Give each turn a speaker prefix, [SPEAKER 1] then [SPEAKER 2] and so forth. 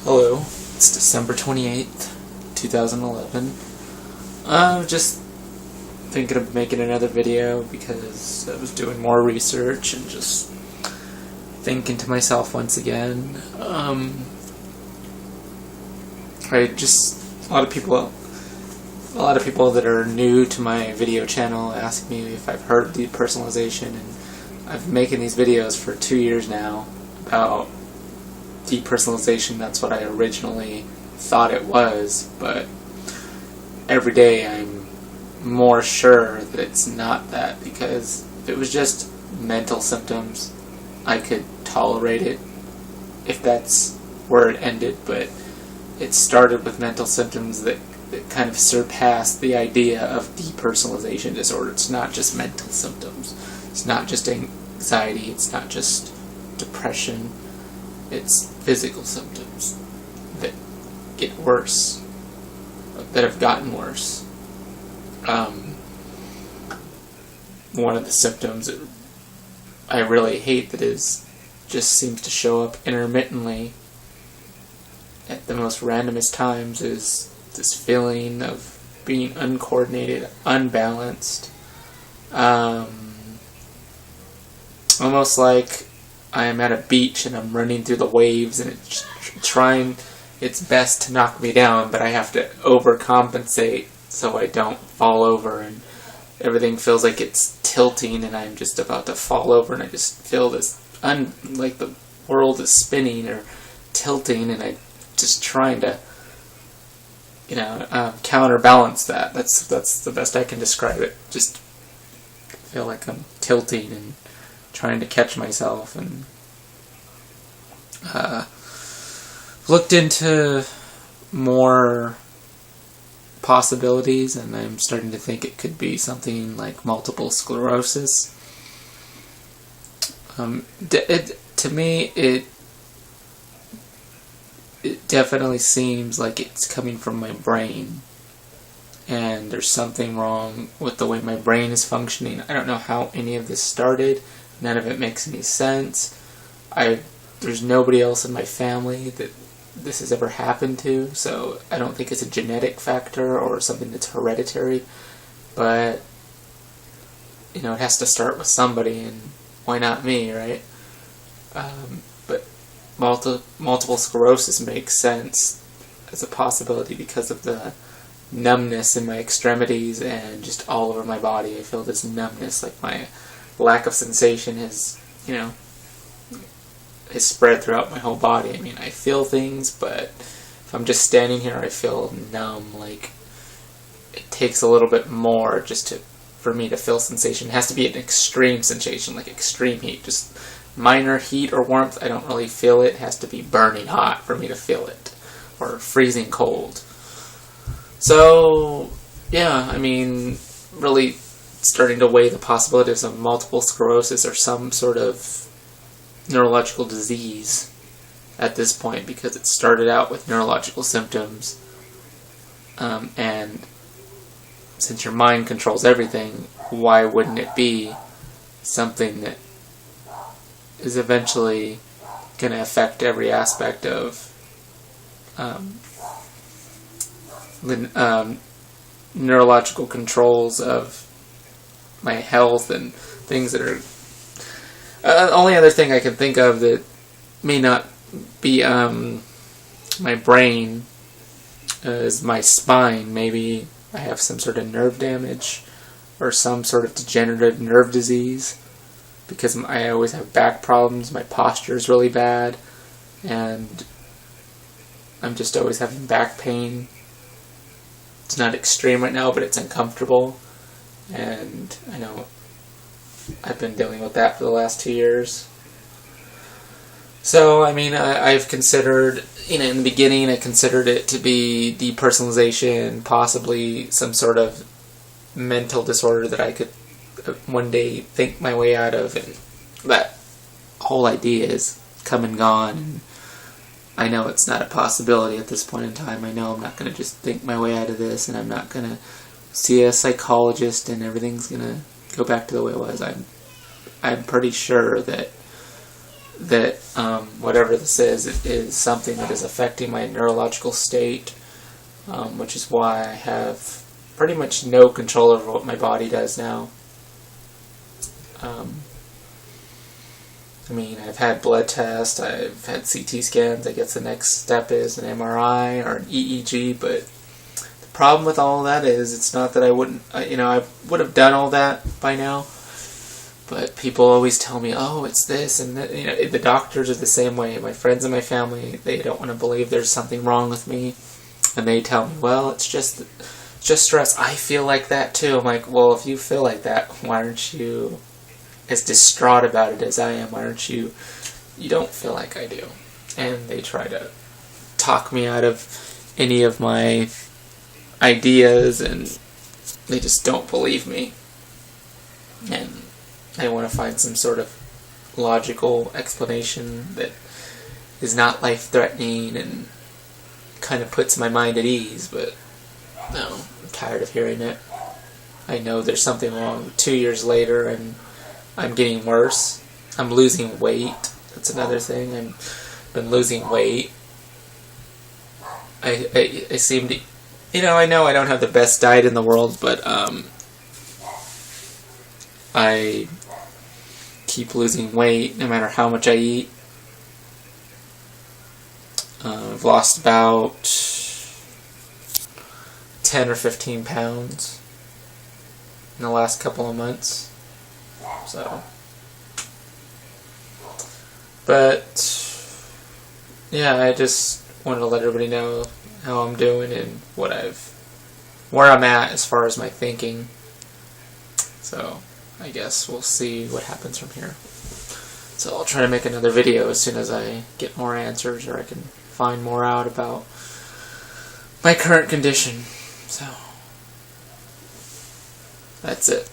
[SPEAKER 1] Hello, it's December 28th, 2011. I'm just thinking of making another video because I was doing more research and just thinking to myself once again. A lot of people that are new to my video channel ask me if I've heard of depersonalization, and I've been making these videos for 2 years now about depersonalization. That's what I originally thought it was, but every day I'm more sure that it's not that, because if it was just mental symptoms, I could tolerate it if that's where it ended, but it started with mental symptoms that kind of surpassed the idea of depersonalization disorder. It's not just mental symptoms. It's not just anxiety. It's not just depression. It's physical symptoms that get worse, that have gotten worse. One of the symptoms that I really hate that just seems to show up intermittently at the most randomest times is this feeling of being uncoordinated, unbalanced, almost like I am at a beach and I'm running through the waves and it's trying its best to knock me down, but I have to overcompensate so I don't fall over, and everything feels like it's tilting and I'm just about to fall over, and I just feel this like the world is spinning or tilting, and I'm just trying to counterbalance that. That's the best I can describe it. Just feel like I'm tilting and trying to catch myself, and looked into more possibilities, and I'm starting to think it could be something like multiple sclerosis. To me, it definitely seems like it's coming from my brain, and there's something wrong with the way my brain is functioning. I don't know how any of this started. None of it makes any sense. There's nobody else in my family that this has ever happened to, so I don't think it's a genetic factor or something that's hereditary, but it has to start with somebody, and why not me, right? But multiple sclerosis makes sense as a possibility because of the numbness in my extremities and just all over my body. I feel this numbness, like my lack of sensation has spread throughout my whole body. I mean, I feel things, but if I'm just standing here, I feel numb. Like, it takes a little bit more for me to feel sensation. It has to be an extreme sensation, like extreme heat. Just minor heat or warmth, I don't really feel it. It has to be burning hot for me to feel it, or freezing cold. So, yeah, I mean, really starting to weigh the possibilities of multiple sclerosis or some sort of neurological disease at this point, because it started out with neurological symptoms, and since your mind controls everything, why wouldn't it be something that is eventually going to affect every aspect of the neurological controls of my health and things that are... The only other thing I can think of that may not be my brain is my spine. Maybe I have some sort of nerve damage or some sort of degenerative nerve disease, because I always have back problems. My posture is really bad, and I'm just always having back pain. It's not extreme right now, but it's uncomfortable, and I know I've been dealing with that for the last 2 years. So, I mean, I've considered, in the beginning, I considered it to be depersonalization, possibly some sort of mental disorder that I could one day think my way out of, and that whole idea is come and gone, and I know it's not a possibility at this point in time. I know I'm not going to just think my way out of this, and I'm not going to see a psychologist and everything's going to go back to the way it was. I'm pretty sure that that whatever this is, it is something that is affecting my neurological state, which is why I have pretty much no control over what my body does now. I mean, I've had blood tests, I've had CT scans. I guess the next step is an MRI or an EEG, but the problem with all of that is it's not that I wouldn't, I would have done all that by now, but people always tell me, oh, it's this, and that. The doctors are the same way. My friends and my family, they don't want to believe there's something wrong with me, and they tell me, well, it's just stress. I feel like that too. I'm like, well, if you feel like that, why aren't you as distraught about it as I am? Why aren't you? You don't feel like I do. And they try to talk me out of any of my ideas, and they just don't believe me. And I want to find some sort of logical explanation that is not life-threatening and kind of puts my mind at ease, but no, I'm tired of hearing it. I know there's something wrong. 2 years later, and I'm getting worse. I'm losing weight. That's another thing. I've been losing weight. I seem to, I know I don't have the best diet in the world, but I keep losing weight no matter how much I eat. I've lost about 10 or 15 pounds in the last couple of months. So, but yeah, I just wanted to let everybody know how I'm doing and where I'm at as far as my thinking. So, I guess we'll see what happens from here. So I'll try to make another video as soon as I get more answers, or I can find more out about my current condition. So, that's it.